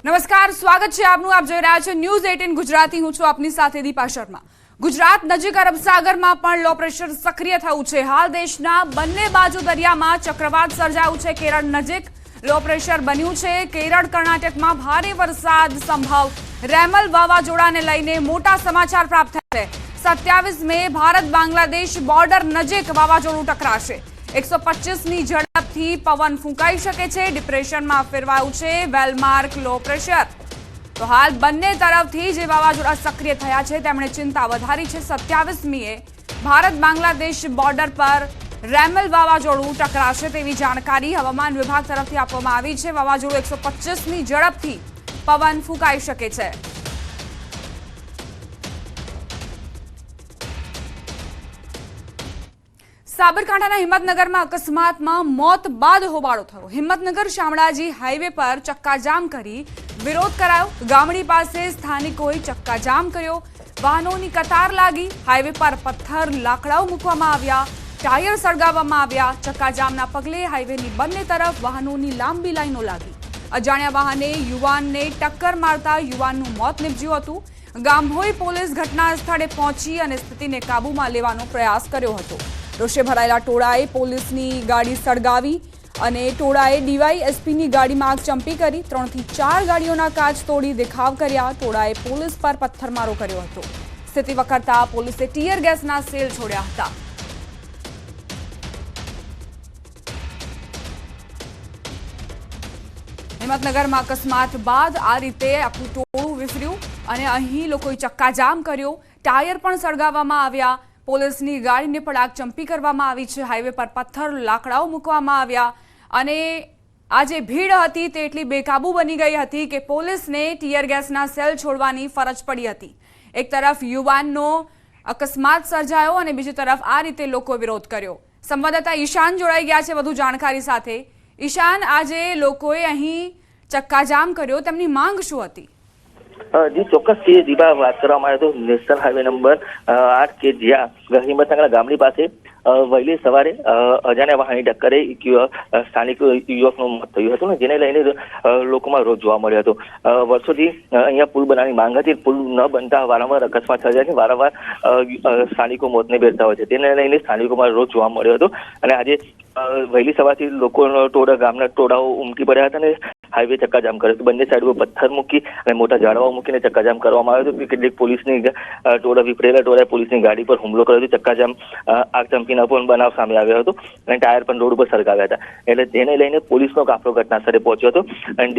નમસ્કાર, સ્વાગત છે આપનું. આપ જોઈ રહ્યા છો ન્યૂઝ 18 ગુજરાતી. હું છું આપની સાથે દીપા શર્મા. ગુજરાત નજીક અરબ સાગરમાં પણ લો પ્રેશર સક્રિય થયું છે. હાલ દેશના બંને બાજુ દરિયામાં ચક્રવાત સર્જાયું છે. કેરળ નજીક લો પ્રેશર બન્યું છે. કેરળ કર્ણાટકમાં ભારે વરસાદ સંભવ. રેમલ વાવાઝોડાને લઈને મોટા સમાચાર પ્રાપ્ત થયા છે. 27 મે ભારત બાંગ્લાદેશ બોર્ડર નજીક વાવાઝોડું ટકરાશે. 125ની ઝડપથી પવન ફૂંકાઈ શકે છે. ડિપ્રેશનમાં ફેરવાયું છે વેલમાર્ક લો પ્રેશર. તો હાલ બંને તરફથી જે વાવાઝોડા સક્રિય થયા છે તેમણે ચિંતા વધારી છે. 27મીએ ભારત બાંગ્લાદેશ બોર્ડર પર રેમલ વાવાઝોડું ટકરાશે તેવી જાણકારી હવામાન વિભાગ તરફથી આપવામાં આવી છે. વાવાઝોડું 125ની ઝડપથી પવન ફૂંકાઈ શકે છે. સાબરકાંઠાના હિંમતનગરમાં અકસ્માતમાં મોત બાદ હોબાળો થયો. હિંમતનગર શામળાજી હાઈવે પર ચક્કાજામ કરી વિરોધ કરાયો. ગામડી પાસે સ્થાનિકોએ ચક્કાજામ કર્યો. વાહનોની કતાર લાગી. હાઈવે પર પથ્થર લાકડાઓ મૂકવામાં આવ્યા. ટાયર સળગાવવામાં આવ્યા. ચક્કાજામના પગલે હાઈવેની બંને તરફ વાહનોની લાંબી લાઈનો લાગી. અજાણ્યા વાહને યુવાનને ટક્કર મારતા યુવાનનું મોત નીપજ્યું હતું. ગામભોઈ પોલીસ ઘટના સ્થળે પહોંચી અને સ્થિતિને કાબૂમાં લેવાનો પ્રયાસ કર્યો હતો. રોષે ભરાયેલા ટોળાએ પોલીસની ગાડી સળગાવી અને ટોળાએ ડીવાયએસપીની ગાડીમાં આગચંપી કરી. 3 થી 4 ગાડીઓના કાચ તોડી દેખાવ કર્યા. ટોળાએ પોલીસ પર પથ્થરમારો કર્યો હતો. સ્થિતિ વકરતા પોલીસે ટીયર ગેસના સેલ છોડ્યા હતા. હિંમતનગરમાં અકસ્માત બાદ આ રીતે આખું ટોળું વિફર્યું અને અહીં લોકોએ ચક્કાજામ કર્યો. ટાયર પણ સળગાવવામાં આવ્યા. પોલીસની ગાડીને પણ આગચંપી કરવામાં આવી છે. હાઈવે પર પથ્થર લાકડાઓ મૂકવામાં આવ્યા અને આ જે ભીડ હતી તે એટલી બેકાબુ બની ગઈ હતી કે પોલીસને ટીયર ગેસના સેલ છોડવાની ફરજ પડી હતી. એક તરફ યુવાનનો અકસ્માત સર્જાયો અને બીજી તરફ આ રીતે લોકો વિરોધ કર્યો. સંવાદદાતા ઈશાન જોડાઈ ગયા છે વધુ જાણકારી સાથે. ઈશાન, આજે લોકોએ અહીં ચક્કાજામ કર્યો, તેમની માંગ શું હતી? જી ચોક્કસ છે દીપા. વાત કરવામાં આવે તો નેશનલ હાઈવે નંબર 8 કે જ્યાં હિંમતનગર ગામડી પાસે વહેલી સવારે અજાણ્યા વાહનની ટક્કરે સ્થાનિક યુવકનું મોત થયું હતું ને જેને લઈને લોકોમાં રોષ જોવા મળ્યો હતો. વર્ષોથી અહીંયા પુલ બનાવવાની માંગ હતી. પુલ ન બનતા વારંવાર અકસ્માત સર્જાય છે. વારંવાર સ્થાનિકો મોતને ભેટતા હોય છે. તેને લઈને સ્થાનિકોમાં રોષ જોવા મળ્યો હતો અને આજે વહેલી સવારથી લોકોનો ગામના ટોળાઓ ઉમટી પડ્યા હતા અને હાઈવે ચક્કાજામ કર્યો હતો. બંને સાઈડ પર પથ્થર મૂકી અને મોટા ઝાડવાઓ મૂકીને ચક્કાજામ કરવામાં આવ્યો હતો. કેટલીક પોલીસની ટોળા વિફરેલા ટોળાએ પોલીસની ગાડી પર હુમલો કર્યો હતો. ચક્કાજામ આગચંપીનો પણ બનાવ સામે આવ્યો હતો અને ટાયર પણ રોડ ઉપર સળગાવ્યા હતા. એટલે તેને લઈને પોલીસનો કાફલો ઘટના સ્થળે પહોંચ્યો હતો અને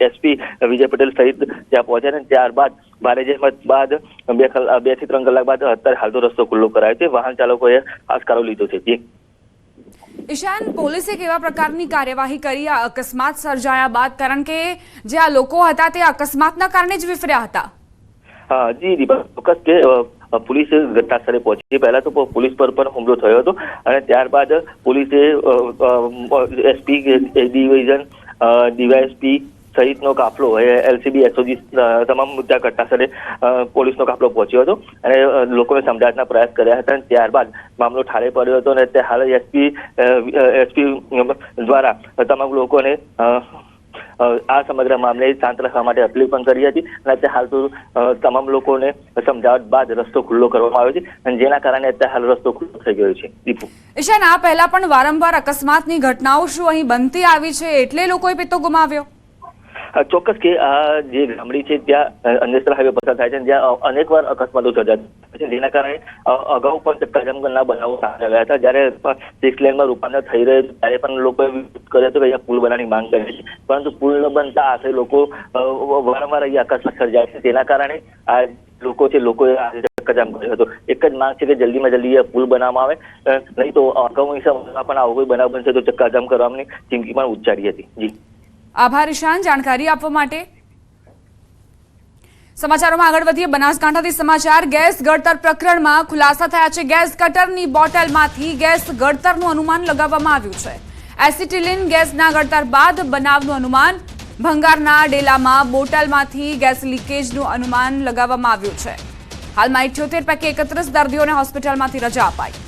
એસપી વિજય પટેલ સહિત ત્યાં પહોંચ્યા અને ત્યારબાદ ભારે જહેમત બાદ 2 થી 3 કલાક બાદ અત્યારે હાલ તો રસ્તો ખુલ્લો કરાયો છે. વાહન ચાલકોએ આસ્કારો લીધો છે. જી ઈશાન, પોલીસે કેવા પ્રકારની કાર્યવાહી કરી આ અકસ્માત સર્જાયા બાદ? કારણ કે જે આ લોકો હતા તે અકસ્માતના કારણે જ વિફર્યા હતા. જી દીપા, ચોક્કસ કે પોલીસ ઘટના સ્થળે પહોંચી. પહેલા તો પોલીસ પર પણ હુમલો થયો હતો અને ત્યારબાદ પોલીસે એસપી ડિવિઝન ડીવાયએસપી સહિતનો કાફલો એલસીબી એસઓજી તમામ મુદ્દા ઘટના સ્થળે પોલીસનો કાફલો પહોંચ્યો હતો અને લોકોને સમજાવવાના પ્રયાસ કર્યા હતા. અને ત્યારબાદ મામલો ઠારે પડ્યો હતો અને હાલ એસપી દ્વારા તમામ લોકોને આ સમગ્ર મામલે શાંત રાખવા માટે અપીલ પણ કરી હતી અને અત્યારે હાલ તો તમામ લોકોને સમજાવટ બાદ રસ્તો ખુલ્લો કરવામાં આવ્યો છે અને જેના કારણે અત્યારે હાલ રસ્તો ખુલ્લો થઈ ગયો છે. દીપુ, ઈશાન, આ પહેલા પણ વારંવાર અકસ્માતની ઘટનાઓ શું અહીં બનતી આવી છે એટલે લોકોએ પિત્તો ગુમાવ્યો? ચોક્કસ કે આ જે ગામડી છે ત્યાં નેશનલ હાઈવે પસાર થાય છે જ્યાં અનેકવાર અકસ્માતો સર્જાય છે. જેના કારણે અગાઉ પણ ચક્કાજામના બનાવો સામે આવ્યા હતા. જયારે 6 લેનમાં રૂપાંતર થઈ રહ્યું ત્યારે પણ લોકોએ વિરોધ કર્યો હતો કે અહીંયા પુલ બનાવવાની માંગ કરી છે. પરંતુ પુલ ન બનતા આખરે લોકો વારંવાર અહીંયા અકસ્માત સર્જાય છે. તેના કારણે આ લોકો છે લોકોએ ચક્કાજામ કર્યો હતો. એક જ માંગ છે કે જલ્દીમાં જલ્દી પુલ બનાવવામાં આવે, નહીં તો આગામી સમયમાં પણ આવો કોઈ બનાવ બનશે તો ચક્કાજામ કરવાની ચીમકી પણ ઉચ્ચારી હતી. જી આભાર ઈશાન જાણકારી આપવા માટે. સમાચારોમાં આગળ વધીએ. બનાસકાંઠાથી સમાચાર. ગેસ ગળતર પ્રકરણમાં ખુલાસા થયા છે. ગેસ કટરની બોટલમાંથી ગેસ ગળતરનું અનુમાન લગાવવામાં આવ્યું છે. એસિટિલિન ગેસના ગળતર બાદ બનાવનું અનુમાન. ભંગારના ડેલામાં બોટલમાંથી ગેસ લીકેજનું અનુમાન લગાવવામાં આવ્યું છે. હાલમાં 78 પૈકી 31 દર્દીઓને હોસ્પિટલમાંથી રજા અપાઈ.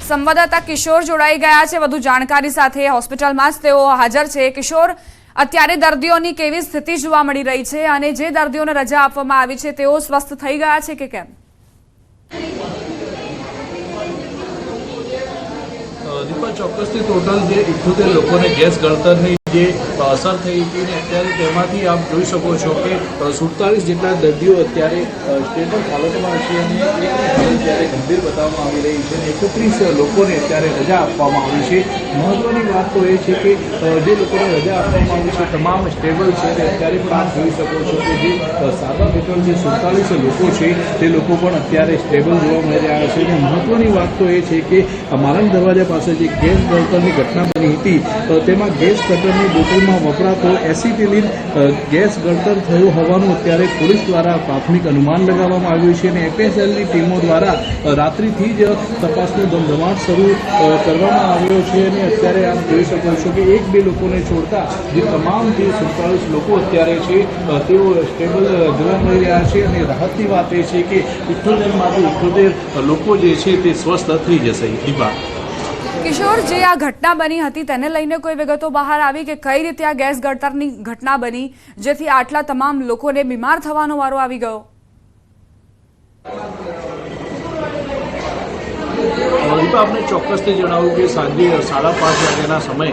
સંવાદદાતા કિશોર જોડાઈ ગયા છે વધુ જાણકારી સાથે। હોસ્પિટલમાં જ તેઓ હાજર છે। કિશોર, અત્યારે દર્દીઓની કેવી સ્થિતિ જોવા મળી રહી છે અને જે દર્દીઓને રજા આપવામાં આવી છે તેઓ સ્વસ્થ થઈ ગયા છે કે કેમ? દીપા, ચોક્કસથી ટોટલ જે 78 લોકોને ગેસ ગળતરની જે અસર થઈ હતી ને અત્યારે તેમાંથી આપ જોઈ શકો છો કે 47 જેટલા દર્દીઓ અત્યારે સ્ટેબલ હાલતમાં છે અને અત્યારે ગંભીર બતાવવામાં આવી રહી છે અને 31 લોકોને અત્યારે રજા આપવામાં આવી છે। મહત્વની વાત તો એ છે કે જે લોકોને રજા આપવામાં આવી છે તમામ સ્ટેબલ છે અને અત્યારે પણ આપ જોઈ શકો છો કે જે સારવાર હેઠળ જે 47 લોકો છે તે લોકો પણ અત્યારે સ્ટેબલ જોવા મળી રહ્યા છે। અને મહત્વની વાત તો એ છે કે મારણ દરવાજા પાસે જે ગેસ ગળતરની ઘટના બની હતી તેમાં ગેસ કટરની બોટલમાં વપરાતો એસિટિલિન ગેસ ગળતર થયું હોવાનું અત્યારે પોલીસ દ્વારા પ્રાથમિક અનુમાન લગાવવામાં આવ્યું છે અને એફએસએલની ટીમો દ્વારા રાત્રિથી જ તપાસનો ધમધમાટ શરૂ કરવામાં આવ્યો છે અને અત્યારે આપ જોઈ શકો છો કે 1-2 લોકોને છોડતા જે તમામ જે 47 લોકો અત્યારે છે તેઓ સ્ટેબલ જોવા મળી રહ્યા છે અને રાહતની વાત એ છે કે 78માંથી 78 લોકો જે છે તે સ્વસ્થ થઈ જશે। દીપા, કિશોર, જે આ ઘટના બની હતી તેને લઈને કોઈ વિગતો બહાર આવી કે કઈ રીતે આ ગેસ ગળતરની ઘટના બની જેથી આટલા તમામ લોકોને બીમાર થવાનો વારો આવી ગયો? દીપા, આપણે ચોક્કસથી જણાવ્યું કે સાંજે 5:30 વાગ્યાના સમયે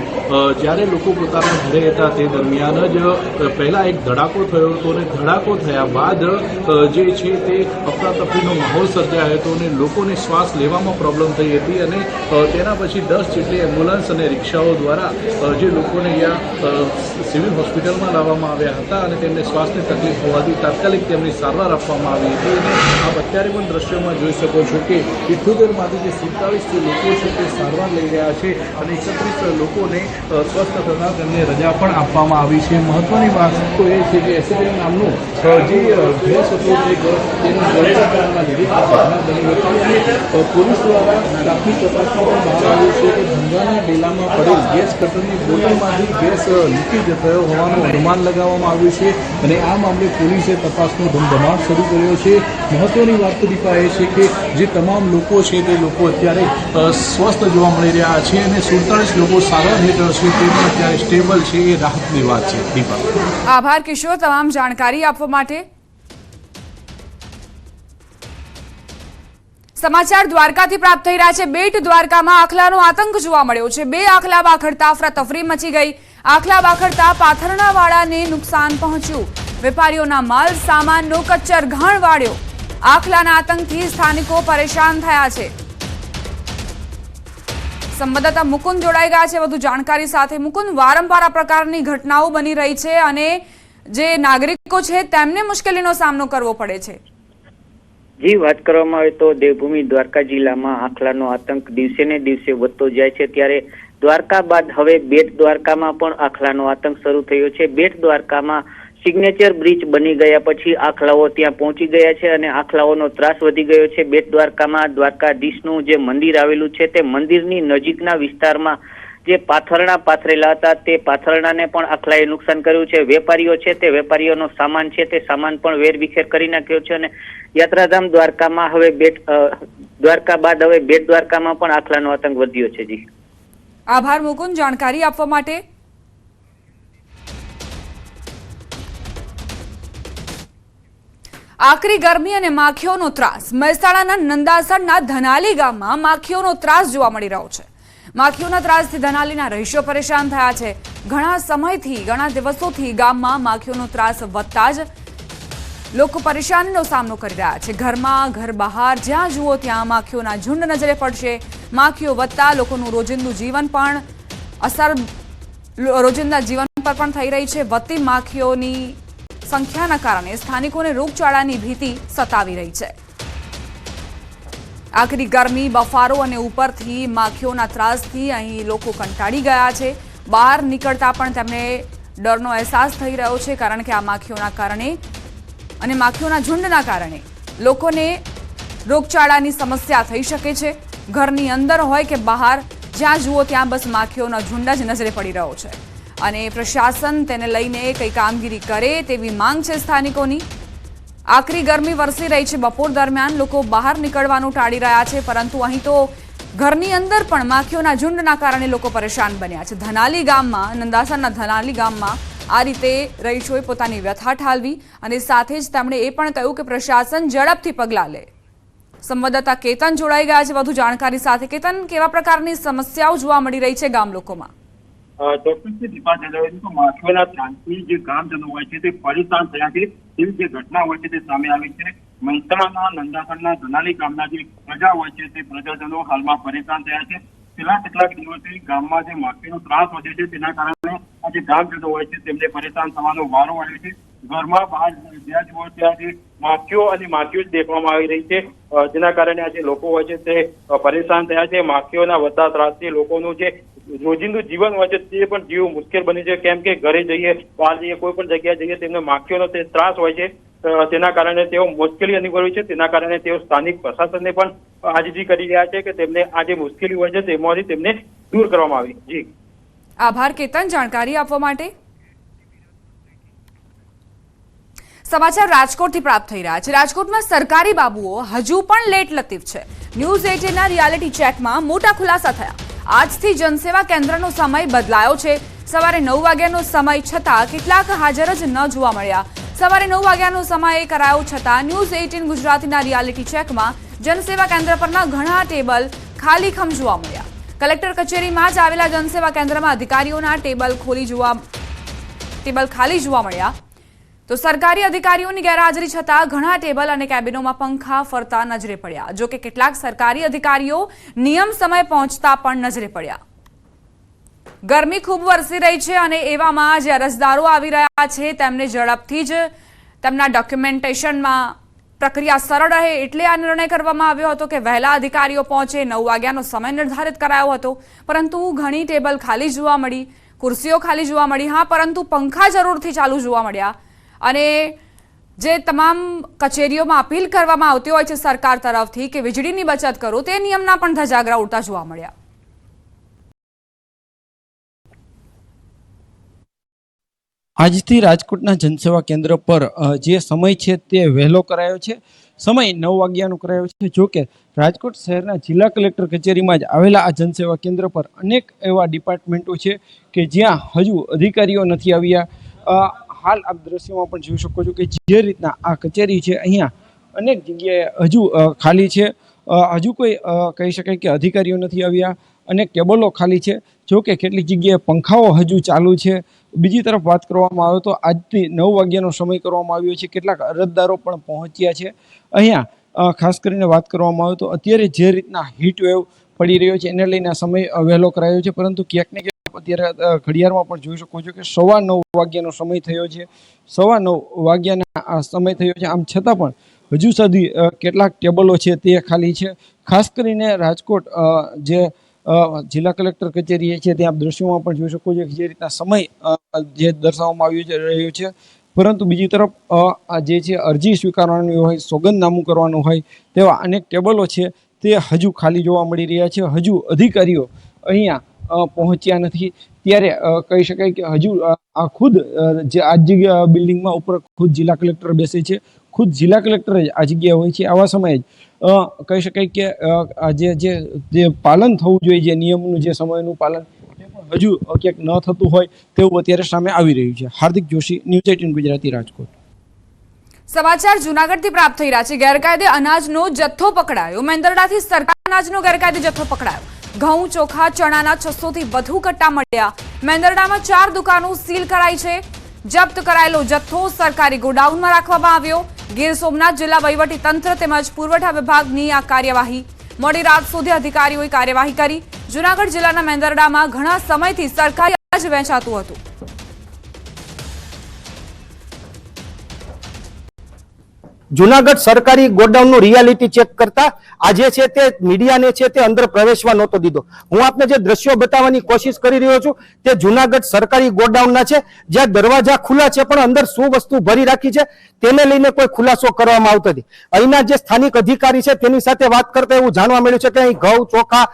જ્યારે લોકો પોતાના ઘરે હતા તે દરમિયાન જ પહેલાં એક ધડાકો થયો હતો અને ધડાકો થયા બાદ જે છે તે અફરાતફરીનો માહોલ સર્જાયો હતો અને લોકોને શ્વાસ લેવામાં પ્રોબ્લેમ થઈ હતી અને તેના પછી 10 જેટલી એમ્બ્યુલન્સ અને રિક્ષાઓ દ્વારા જે લોકોને અહીંયા સિવિલ હોસ્પિટલમાં લાવવામાં આવ્યા હતા અને તેમને શ્વાસની તકલીફ હોવાથી તાત્કાલિક તેમની સારવાર આપવામાં આવી હતી અને આપ અત્યારે પણ દ્રશ્યોમાં જોઈ શકો છો કે 78માંથી જે 47 લોકો છે તે સારવાર લઈ રહ્યા છે અને 31 લોકોને સ્વસ્થ થતાં તેમને રજા પણ આપવામાં આવી છે। મહત્વની વાત તો એ છે કે એસિડિન નામનું જે ગેસ હતો તેનું ગળતર કરવાના લીધે ઘટના બની હતી અને પોલીસ દ્વારા પ્રાથમિક તપાસમાં પણ બહાર આવ્યું છે કે ભંગાના ડેલામાં પડેલ ગેસ કટરની બોટલમાંથી ગેસ લીકેજ થયો હોવાનું અનુમાન લગાવવામાં આવ્યું છે અને આ મામલે પોલીસે તપાસનો ધમધમાટ શરૂ કર્યો છે। મહત્વની વાત તો દીપા એ છે કે જે તમામ લોકો છે તે લોકો અત્યારે સ્વસ્થ જોવા મળી રહ્યા છે અને 47 લોકો સારવાર હેઠળ છે તે પણ અત્યારે સ્ટેબલ છે એ રાહતની વાત છે। દીપા, આભાર કિશોર તમામ જાણકારી આપવા માટે। સમાચાર દ્વારકાથી પ્રાપ્ત થઈ રહ્યા છે। બેટ દ્વારકામાં આખલાનો આતંક જોવા મળ્યો છે। 2 આખલા વાખડતા અફરાતફરી મચી ગઈ। આખલા વાખડતા પાથરણાવાળાને નુકસાન પહોંચ્યું। વેપારીઓના માલ સામાનનો કચ્ચર ઘાણ વાળ્યો। આખલાના આતંકથી સ્થાનિકો પરેશાન થયા છે। સંવાદદાતા મુકુંદ જોડાઈ ગયા છે વધુ જાણકારી સાથે। મુકુંદ, વારંવાર આ પ્રકારની ઘટનાઓ બની રહી છે અને જે નાગરિકો છે તેમને મુશ્કેલીનો સામનો કરવો પડે છે। જી, વાત કરવામાં આવે તો દેવભૂમિ દ્વારકા જિલ્લામાં આખલાનો આતંક દિવસે ને દિવસે વધતો જાય છે ત્યારે દ્વારકા બાદ હવે બેટ દ્વારકામાં પણ આખલાનો આતંક શરૂ થયો છે। બેટ દ્વારકામાં સિગ્નેચર બ્રિજ બની ગયા પછી આખલાઓ ત્યાં પહોંચી ગયા છે અને આખલાઓનો ત્રાસ વધી ગયો છે। બેટ દ્વારકામાં દ્વારકાધીશનું જે મંદિર આવેલું છે તે મંદિરની નજીકના વિસ્તારમાં જે પાથરણા પાથરેલા હતા તે પાથરણાને પણ આખલાએ નુકસાન કર્યું છે। વેપારીઓ છે તે વેપારીઓનો સામાન છે તે સામાન પણ વેરવિખેર કરી નાખ્યો છે અને યાત્રાધામ દ્વારકામાં હવે દ્વારકા બાદ હવે બેટ દ્વારકામાં પણ આખલાનો આતંક વધ્યો છે। જી, આભાર મુકુંદ જાણકારી આપવા માટે। આકરી ગરમી અને માખીઓનો ત્રાસ। મહેસાણાના નંદાસરના ધનાલી ગામમાં માખીઓનો ત્રાસ જોવા મળી રહ્યો છે। માખીઓના ત્રાસથી ધનાલીના રહીશો પરેશાન થયા છે। ઘણા સમયથી ઘણા દિવસોથી ગામમાં માખીઓનો ત્રાસ વધતા જ લોકો પરેશાનીનો સામનો કરી રહ્યા છે। ઘરમાં ઘર બહાર જ્યાં જુઓ ત્યાં માખીઓના ઝુંડ નજરે પડશે। માખીઓ વધતા લોકોનું રોજિંદા જીવન પર પણ થઈ રહી છે। વધતી માખીઓની સંખ્યાના કારણે સ્થાનિકોને રોગચાળાની ભીતિ સતાવી રહી છે। આકરી ગરમી, બફારો અને ઉપરથી માખીઓના ત્રાસથી અહીં લોકો કંટાળી ગયા છે। બહાર નીકળતા પણ તેમને ડરનો અહેસાસ થઈ રહ્યો છે કારણ કે આ માખીઓના કારણે અને માખીઓના ઝુંડના કારણે લોકોને રોગચાળાની સમસ્યા થઈ શકે છે। ઘરની અંદર હોય કે બહાર જ્યાં જુઓ ત્યાં બસ માખીઓના ઝુંડ જ નજરે પડી રહ્યો છે અને પ્રશાસન તેને લઈને કઈ કામગીરી કરે તેવી માંગ છે સ્થાનિકોની। આકરી ગરમી વરસી રહી છે। બપોર દરમિયાન લોકો બહાર નીકળવાનું ટાળી રહ્યા છે પરંતુ અહીં તો ઘરની અંદર પણ માખીઓના ઝુંડના કારણે લોકો પરેશાન બન્યા છે. ધનાલી ગામમાં, નંદાસરના ધનાલી ગામમાં આ રીતે રહીશોએ પોતાની વ્યથા ઠાલવી અને સાથે જ તેમણે એ પણ કહ્યું કે પ્રશાસન ઝડપથી પગલાં લે. સંવાદદાતા કેતન જોડાઈ ગયા છે વધુ જાણકારી સાથે. કેતન, કેવા પ્રકારની સમસ્યાઓ જોવા મળી રહી છે ગામ લોકોમાં? ચોક્કસથી દીપા જણાવ્યું તો માખીઓના ત્રાસથી જે ગામજનો હોય છે તે પરેશાન થયા છે તેવી જે ઘટના હોય છે તે સામે આવી છે. મહેસાણાના નંદાસરના ધનાલી ગામના જે પ્રજા હોય છે તે પ્રજાજનો હાલમાં પરેશાન થયા છે. છેલ્લા કેટલાક દિવસથી ગામમાં જે માખીનો ત્રાસ વધે છે તેના કારણે આ જે ગામજનો હોય છે તેમને પરેશાન થવાનો વારો આવ્યો છે. ઘરમાં બહાર જ્યાં જુઓ ત્યાં જે માખીઓ જ દેખવામાં આવી રહી છે, જેના કારણે આ જે લોકો હોય છે તે પરેશાન થયા છે. માખીઓના વધતા ત્રાસથી લોકોનું જે રોજિંદુ જીવન હોય છે તે પણ જીવવું મુશ્કેલ બને છે, કેમ કે ઘરે જઈએ, બહાર જઈએ, કોઈ પણ જગ્યાએ જઈએ તેમને માખીઓનો તે ત્રાસ હોય છે. તેના કારણે તેઓ મુશ્કેલી અનુભવે છે. તેના કારણે તેઓ સ્થાનિક પ્રશાસનને પણ આજીજી કરી રહ્યા છે કે તેમને આ જે મુશ્કેલી હોય છે તેમાંથી તેમને દૂર કરવામાં આવી. જી આભાર કેતન, જાણકારી આપવા માટે. સમાચાર રાજકોટથી પ્રાપ્ત થઈ રહ્યા છે. રાજકોટમાં સરકારી બાબુઓ હજુ પણ લેટ લતીફ છે. ન્યૂઝ 18ના રિયાલિટી ચેકમાં મોટા ખુલાસા થયા. આજથી જનસેવા કેન્દ્રનો સમય બદલાયો છે. સવારે 9 વાગ્યાનો સમય છતાં કેટલાક હાજર જ ન જોવા મળ્યા. સવારે 9 વાગ્યાનો સમય કરાયો છતાં ન્યૂઝ 18 ગુજરાતીના રિયાલિટી ચેકમાં જનસેવા કેન્દ્ર પરના ઘણા ટેબલ ખાલીખમ જોવા મળ્યા. કલેક્ટર કચેરીમાં જ આવેલા જનસેવા કેન્દ્રમાં અધિકારીઓના ટેબલ ખાલી જોવા મળ્યા. તો સરકારી અધિકારીઓની ગેરહાજરી છતાં ઘણા ટેબલ અને કેબિનોમાં પંખા ફરતા નજરે પડ્યા. જો કે કેટલાક સરકારી અધિકારીઓ નિયમ સમય પહોંચતા પણ નજરે પડ્યા. ગરમી ખૂબ વરસી રહી છે અને એવામાં જે અરજદારો આવી રહ્યા છે તેમને ઝડપથી જ તેમના ડોક્યુમેન્ટેશનમાં પ્રક્રિયા સરળ રહે એટલે આ નિર્ણય કરવામાં આવ્યો હતો કે વહેલા અધિકારીઓ પહોંચે. 9 વાગ્યાનો સમય નિર્ધારિત કરાયો હતો, પરંતુ ઘણી ટેબલ ખાલી જોવા મળી, ખુરશીઓ ખાલી જોવા મળી. હા, પરંતુ પંખા જરૂરથી ચાલુ જોવા મળ્યા. અને જે તમામ કચેરીઓમાં અપીલ કરવામાં આવતી હોય છે સરકાર તરફથી કે વીજળીની બચત કરો, તે નિયમના પણ ધજાગરા ઉડતા જોવા મળ્યા. આજથી રાજકોટના જનસેવા કેન્દ્ર પર જે સમય છે તે વહેલો કરાયો છે. સમય 9 વાગ્યાનો કરાયો છે. જોકે રાજકોટ શહેરના જિલ્લા કલેક્ટર કચેરીમાં જ આવેલા આ જનસેવા કેન્દ્ર પર અનેક એવા ડિપાર્ટમેન્ટો છે કે જ્યાં હજુ અધિકારીઓ નથી આવ્યા. હાલ આપ દ્રશ્યોમાં પણ જોઈ શકો છો કે જે રીતના આ કચેરી છે અહીંયા અનેક જગ્યાએ હજુ ખાલી છે. હજુ કોઈ કહી શકાય કે અધિકારીઓ નથી આવ્યા. અનેક ટેબલો ખાલી છે. જો કે કેટલીક જગ્યાએ પંખાઓ હજુ ચાલુ છે. બીજી તરફ વાત કરવામાં આવે તો આજથી 9 વાગ્યાનો સમય કરવામાં આવ્યો છે. કેટલાક અરજદારો પણ પહોંચ્યા છે. અહીંયા ખાસ કરીને વાત કરવામાં આવે તો અત્યારે જે રીતના હીટ વેવ પડી રહ્યો છે એને લઈને આ સમય વહેલો કરાયો છે, પરંતુ ક્યાંક ને ક્યાંક અત્યારે ઘડિયાળમાં પણ જોઈ શકો છો કે 9:15 વાગ્યાનો સમય થયો છે. 9:15 વાગ્યાના આ સમય થયો છે. આમ છતાં પણ હજુ સુધી કેટલાક ટેબલો છે તે ખાલી છે. ખાસ કરીને રાજકોટ જે જિલ્લા કલેક્ટર કચેરી છે ત્યાં દ્રશ્યોમાં પણ જોઈ શકો છો કે જે રીતના સમય જે દર્શાવવામાં રહ્યો છે, પરંતુ બીજી તરફ જે છે અરજી સ્વીકારવાની હોય, સોગંદનામું કરવાનું હોય તેવા અનેક ટેબલો છે તે હજુ ખાલી જોવા મળી રહ્યા છે. હજુ અધિકારીઓ અહીંયા પહોંચ્યા નથી. ત્યારે કહી શકાય કે હજુ આ ખુદ જે આ જગ્યા બિલ્ડિંગમાં ઉપર ખુદ જિલ્લા કલેક્ટર બેસે છે. ખુદ જિલ્લા કલેક્ટર જ આ જગ્યાએ હોય છે. આવા સમયે જ કહી શકાય કે જે પાલન થવું જોઈએ, જે નિયમનું જે સમયનું પાલન હજુ ક્યાંક ન થતું હોય તેવું અત્યારે સામે આવી રહ્યું છે. હાર્દિક જોશી, ન્યૂઝ 18 ગુજરાતી, રાજકોટ. સમાચાર જૂનાગઢથી પ્રાપ્ત થઈ રહ્યા છે. ગેરકાયદે અનાજનો જથ્થો પકડાયો. મેંદરડાથી સરકારી અનાજનો ગેરકાયદે જથ્થો પકડાયો. ઘઉં, ચોખા, ચણાના 600 થી વધુ કટ્ટા મળ્યા. મેંદરડામાં 4 દુકાનો સીલ કરાઈ છે. જપ્ત કરાયેલો જથ્થો સરકારી ગોડાઉનમાં રાખવામાં આવ્યો. ગીર સોમનાથ જિલ્લા વહીવટી તંત્ર તેમજ પુરવઠા વિભાગની આ કાર્યવાહી. મોડી રાત સુધી અધિકારીઓએ કાર્યવાહી કરી. જૂનાગઢ જિલ્લાના મેંદરડામાં ઘણા સમયથી સરકારી અનાજ વેચાતું હતું. જુનાગઢ સરકારી ગોડાઉનનું રિયાલિટી ચેક કરતા આજે છે તે મીડિયાને છે તે અંદર પ્રવેશવા નહોતો દીધો. હું આપને જે દ્રશ્યો બતાવવાની કોશિશ કરી રહ્યો છું તે જુનાગઢ સરકારી ગોડાઉનના છે, જ્યાં દરવાજા ખુલ્લા છે પણ અંદર શું વસ્તુ ભરી રાખી છે તેને લઈને કોઈ ખુલાસો કરવામાં આવતો નથી. અહીંના જે સ્થાનિક અધિકારી છે તેની સાથે વાત કરતા એવું જાણવા મળ્યું છે કે અહીં ઘઉં, ચોખા,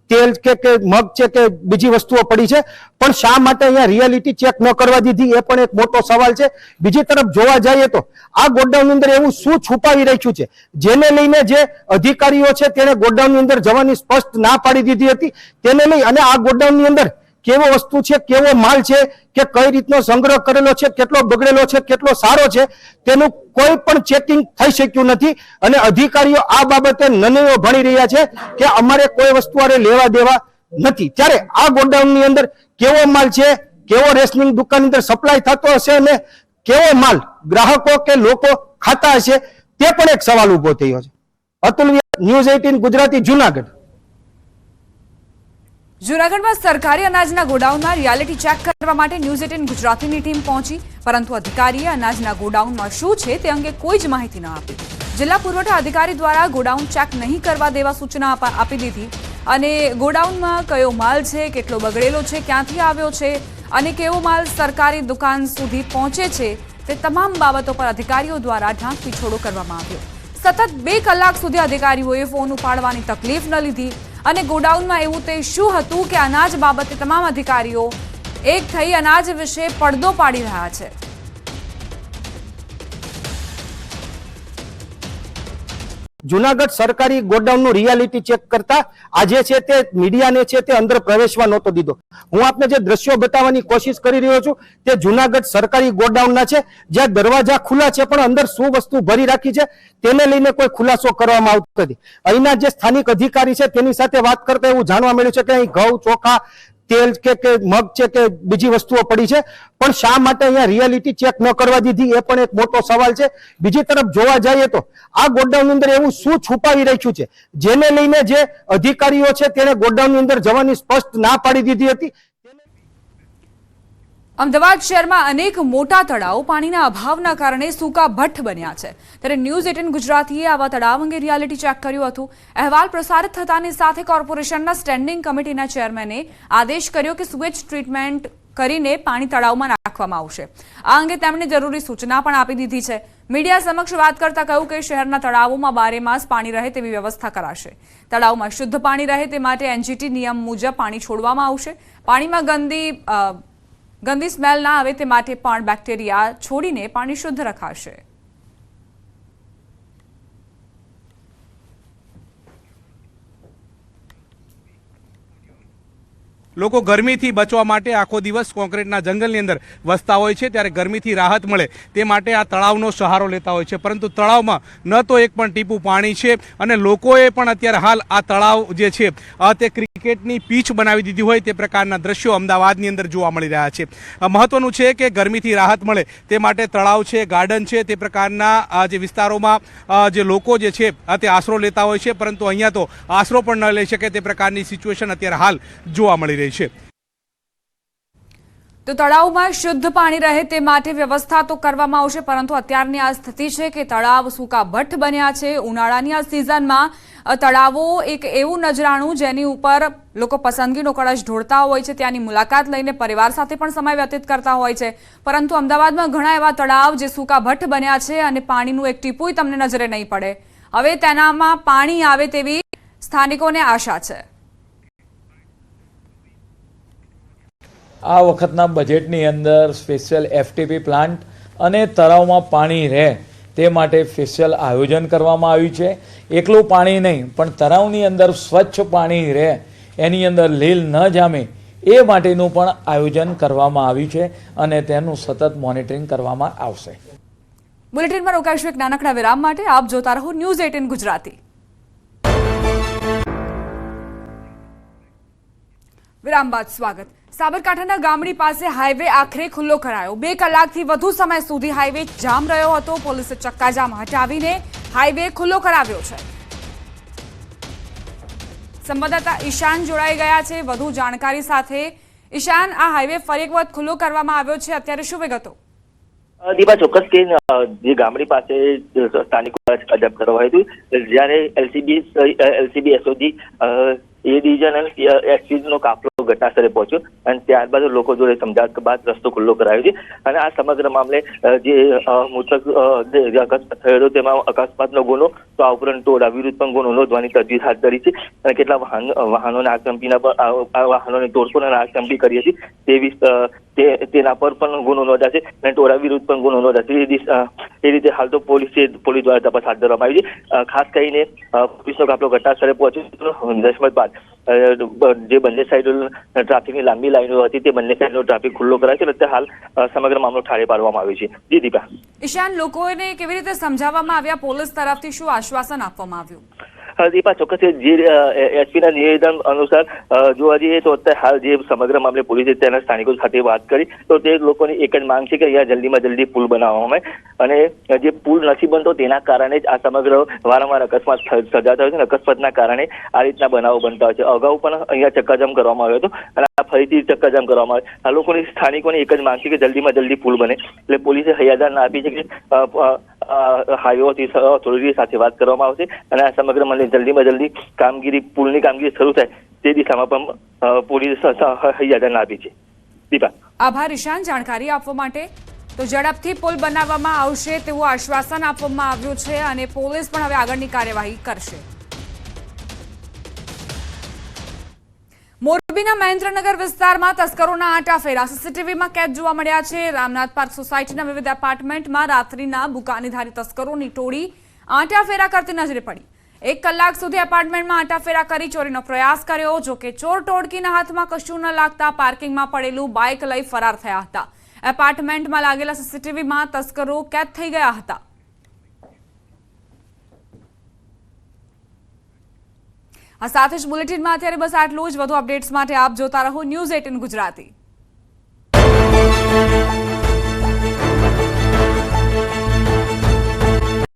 તેલ કે મગ છે કે બીજી વસ્તુઓ પડી છે, પણ શા માટે અહીંયા રિયાલિટી ચેક ન કરવા દીધી એ પણ એક મોટો સવાલ છે. બીજી તરફ જોવા જઈએ તો આ ગોડાઉનની અંદર એવું શું છુપાવી રાખ્યું છે જેને લઈને જે અધિકારીઓ છે તેને ગોડાઉનની અંદર જવાની સ્પષ્ટ ના પાડી દીધી હતી, તેને લઈ અને આ ગોડાઉનની અંદર કેવો વસ્તુ છે, કેવો માલ છે, કે કઈ રીતનો સંગ્રહ કરેલો છે, કેટલો બગડેલો છે, કેટલો સારો છે, તેનું કોઈ પણ ચેકિંગ થઈ શક્યું નથી. અને અધિકારીઓ આ બાબતે નનીઓ ભણી રહ્યા છે કે અમારે કોઈ વસ્તુ આરે લેવા દેવા નથી. ત્યારે આ ગોડાઉનની અંદર કેવો માલ છે, કેવો રેશનિંગ દુકાન અંદર સપ્લાય થતો હશે અને કેવો માલ ગ્રાહકો કે લોકો ખાતા હશે તે પણ એક સવાલ ઉભો થયો છે. અતુલ, ન્યૂઝ 18 ગુજરાતી, જુનાગઢ. જૂનાગઢમાં સરકારી અનાજના ગોડાઉનમાં રિયાલિટી ચેક કરવા માટે ન્યૂઝ 18 ગુજરાતીની ટીમ પહોંચી, પરંતુ અધિકારીએ અનાજના ગોડાઉનમાં શું છે તે અંગે કોઈ જ માહિતી ન આપી. જિલ્લા પુરવઠા અધિકારી દ્વારા ગોડાઉન ચેક નહીં કરવા દેવા સૂચના આપી દીધી અને ગોડાઉનમાં કયો માલ છે, કેટલો બગડેલો છે, ક્યાંથી આવ્યો છે અને કેવો માલ સરકારી દુકાન સુધી પહોંચે છે તે તમામ બાબતો પર અધિકારીઓ દ્વારા ઢાંક પીછોડો કરવામાં આવ્યો. સતત 2 કલાક સુધી અધિકારીઓએ ફોન ઉપાડવાની તકલીફ ન લીધી અને ગોડાઉનમાં એવું તે શું હતું કે અનાજ બાબતે તમામ અધિકારીઓ એક થઈ અનાજ વિશે પડદો પાડી રહ્યા છે. જુનાગઢ સરકારી ગોડાઉનનું રિયાલિટી ચેક કરતા આજે છે તે મીડિયાને છે તે અંદર પ્રવેશવા નહોતો દીધો. હું આપને જે દ્રશ્યો બતાવવાની કોશિશ કરી રહ્યો છું તે જુનાગઢ સરકારી ગોડાઉનના છે, જ્યાં દરવાજા ખુલ્લા છે પણ અંદર શું વસ્તુ ભરી રાખી છે તેને લઈને કોઈ ખુલાસો કરવામાં આવતો નથી. અહીંના જે સ્થાનિક અધિકારી છે તેની સાથે વાત કરતા એવું જાણવા મળ્યું છે કે અહીં ઘઉં, ચોખા, તેલ કે મગ છે કે બીજી વસ્તુઓ પડી છે, પણ શા માટે અહીંયા રિયાલિટી ચેક ન કરવા દીધી એ પણ એક મોટો સવાલ છે. બીજી તરફ જોવા જઈએ તો આ ગોડાઉનની અંદર એવું શું છુપાવી રાખ્યું છે જેને લઈને જે અધિકારીઓ છે તેને ગોડાઉનની અંદર જવાની સ્પષ્ટ ના પાડી દીધી હતી. અમદાવાદ શહેરમાં અનેક મોટા તળાવો પાણીના અભાવના કારણે સૂકા ભઠ્ઠ બન્યા છે. ત્યારે ન્યૂઝ 18 ગુજરાતીએ આવા તળાવ અંગે રિયાલિટી ચેક કર્યું હતું. અહેવાલ પ્રસારિત થતાની સાથે કોર્પોરેશનના સ્ટેન્ડિંગ કમિટીના ચેરમેને આદેશ કર્યો કે સુએજ ટ્રીટમેન્ટ કરીને પાણી તળાવમાં નાખવામાં આવશે. આ અંગે તેમણે જરૂરી સૂચના પણ આપી દીધી છે. મીડિયા સમક્ષ વાત કરતા કહ્યું કે શહેરના તળાવોમાં 12 માસ પાણી રહે તેવી વ્યવસ્થા કરાશે. તળાવમાં શુદ્ધ પાણી રહે તે માટે એનજીટી નિયમ મુજબ પાણી છોડવામાં આવશે. પાણીમાં ગંદી સ્મેલ ના આવે તે માટે પણ બેક્ટેરિયા છોડીને પાણી શુદ્ધ રખાશે. લોકો ગરમીથી બચવા માટે આખો દિવસ કોન્ક્રીટના જંગલની અંદર વસતા હોય છે, ત્યારે ગરમીથી રાહત મળે તે માટે આ તળાવનો સહારો લેતા હોય છે. પરંતુ તળાવમાં ન તો એક પણ ટીપું પાણી છે અને લોકોએ પણ અત્યારે હાલ આ તળાવ જે છે તે ક્રિકેટની પીચ બનાવી દીધી હોય તે પ્રકારના દ્રશ્યો અમદાવાદની અંદર જોવા મળી રહ્યા છે. મહત્વનું છે કે ગરમીથી રાહત મળે તે માટે તળાવ છે, ગાર્ડન છે, તે પ્રકારના જે વિસ્તારોમાં જે લોકો જે છે તે આશરો લેતા હોય છે, પરંતુ અહીંયા તો આશરો પણ ન લઈ શકે તે પ્રકારની સિચ્યુએશન અત્યારે હાલ જોવા મળી રહી છે. તો તળાવમાં શુદ્ધ પાણી રહે તે માટે વ્યવસ્થા તો કરવામાં આવશે, પરંતુ અત્યારની આ સ્થિતિ છે કે તળાવ સૂકા ભઠ્ઠ બન્યા છે. ઉનાળાની આ સિઝનમાં તળાવો એક એવું નજરાણું જેની ઉપર લોકો પસંદગીનો કળશ ઢોળતા હોય છે, ત્યાંની મુલાકાત લઈને પરિવાર સાથે પણ સમય વ્યતીત કરતા હોય છે. પરંતુ અમદાવાદમાં ઘણા એવા તળાવ જે સૂકા ભઠ્ઠ બન્યા છે અને પાણીનું એક ટીપુંય તમને નજરે નહીં પડે. હવે તેનામાં પાણી આવે તેવી સ્થાનિકોને આશા છે. આ વખતના બજેટની અંદર સ્પેશિયલ એફટીપી પ્લાન્ટ અને તળાવમાં પાણી રહે તે માટે સ્પેશિયલ આયોજન કરવામાં આવ્યું છે. એકલું પાણી નહીં પણ તળાવની અંદર સ્વચ્છ પાણી રહે, એની અંદર લીલ ન જામે એ માટેનું પણ આયોજન કરવામાં આવ્યું છે અને તેનું સતત મોનિટરિંગ કરવામાં આવશે. બુલેટિનમાં રોકાઈશું એક નાનકડા વિરામ માટે. આપ જોતા રહો ન્યૂઝ 18 ગુજરાતી. વિરામ બાદ સ્વાગત. સાબરકાંઠાના ગામડી પાસે હાઈવે આખરે ખુલ્લો કરાયો. 2 કલાકથી વધુ સમય સુધી હાઈવે જામ રહ્યો હતો. પોલીસે ચક્કાજામ હટાવીને હાઈવે ખુલ્લો કરાવ્યો છે. સંવાદદાતા ઈશાન જોડાઈ ગયા છે વધુ જાણકારી સાથે. ઈશાન, આ હાઈવે ફરી એક વખત ખુલ્લો કરવામાં આવ્યો છે, અત્યારે શું વિગતો? દીપા, ચોક્કસ કે જે ગામડી પાસે સ્થાનિકો અજબ કરવાયું હતું, જ્યારે એલસીબી એસઓજી એ ડિવિઝન અને એસપીનો કાફલો ઘટનાસ્થળે પહોંચ્યો અને ત્યારબાદ લોકો જોડે સમજાવટ બાદ રસ્તો ખુલ્લો કરાયો છે અને આ સમગ્ર મામલે જે મૃતક જે અકસ્માત થયો હતો તેમાં અકસ્માતનો ગુનો તો આ ઉપરાંત ટોળા વિરુદ્ધ પણ ગુનો નોંધવાની તજવીજ હાથ ધરી છે અને કેટલા વાહનોને વાહનોને તોડફોડ અને આગચંપી કરી હતી તેના પર પણ ગુનો નોંધાશે અને ટોળા વિરુદ્ધ પણ ગુનો નોંધાશે. એ રીતે હાલ તો પોલીસ દ્વારા તપાસ હાથ ધરવામાં આવી છે. ખાસ કરીને પોલીસનો કાફલો ઘટનાસ્થળે પહોંચ્યો દશમત બાદ જે બંને સાઈડ ટ્રાફિકની લાંબી લાઈનો હતી તે બંને સાઈડનો ટ્રાફિક ખુલ્લો કરાય છે અને હાલ સમગ્ર મામલો ઠારે પાડવામાં આવ્યો છે. જી દીપા. ઈશાન, લોકોને કેવી રીતે સમજાવવામાં આવ્યા? પોલીસ તરફથી શું આશ્વાસન આપવામાં આવ્યું? દીપા, ચોક્કસ જે એસપીના નિવેદન અનુસાર જોવા જઈએ તો અત્યારે હાલ જે સમગ્ર મામલે પોલીસે તેના સ્થાનિકો સાથે વાત કરી તો તે લોકોની એક જ માંગ છે કે અહીંયા જલ્દીમાં જલ્દી પુલ બનાવવામાં આવે અને જે પુલ નથી બનતો તેના કારણે જ આ સમગ્ર વારંવાર અકસ્માત સર્જાતા હોય છે અને અકસ્માતના કારણે આ રીતના બનાવો બનતા હોય છે. અગાઉ પણ અહીંયા ચક્કાજામ કરવામાં આવ્યો હતો અને આ ફરીથી ચક્કાજામ કરવામાં આવે. આ લોકોની સ્થાનિકોની એક જ માંગ છે કે જલ્દીમાં જલ્દી પુલ બને. એટલે પોલીસે હૈયાદારને આપી છે કે હાઈવે ઓથોરિટી સાથે વાત કરવામાં આવશે અને આ સમગ્ર મને જલ્દીમાં જલ્દી પુલની કામગીરી શરૂ થાય તે દિશામાં પણ પોલીસ હૈયાદારને આપી છે. દીપા. આભાર ઈશાન જાણકારી આપવા માટે. તો ઝડપથી પુલ બનાવવામાં આવશે તેવું આશ્વાસન આપવામાં આવ્યું છે અને પોલીસ પણ હવે આગળની કાર્યવાહી કરશે. મોરબીના મહેન્દ્રનગર વિસ્તારમાં તસ્કરોના આંટાફેરા સીસીટીવીમાં કેદ જોવા મળ્યા છે. રામનાથ પાર્ક સોસાયટીના વિવિધ એપાર્ટમેન્ટમાં રાત્રિના બુકાનીધારી તસ્કરોની ટોળી આંટાફેરા કરતી નજરે પડી. 1 કલાક સુધી એપાર્ટમેન્ટમાં આંટાફેરા કરી ચોરીનો પ્રયાસ કર્યો. જોકે ચોર ટોળકીના હાથમાં કશું ન લાગતા પાર્કિંગમાં પડેલું બાઇક લઈ ફરાર થયા હતા. એપાર્ટમેન્ટમાં લાગેલા સીસીટીવીમાં તસ્કરો કેદ થઈ ગયા હતા. આ સાથે જ બુલેટિનમાં અત્યારે બસ આટલું જ. વધુ અપડેટ્સ માટે આપ જોતા રહો News 18 ગુજરાતી.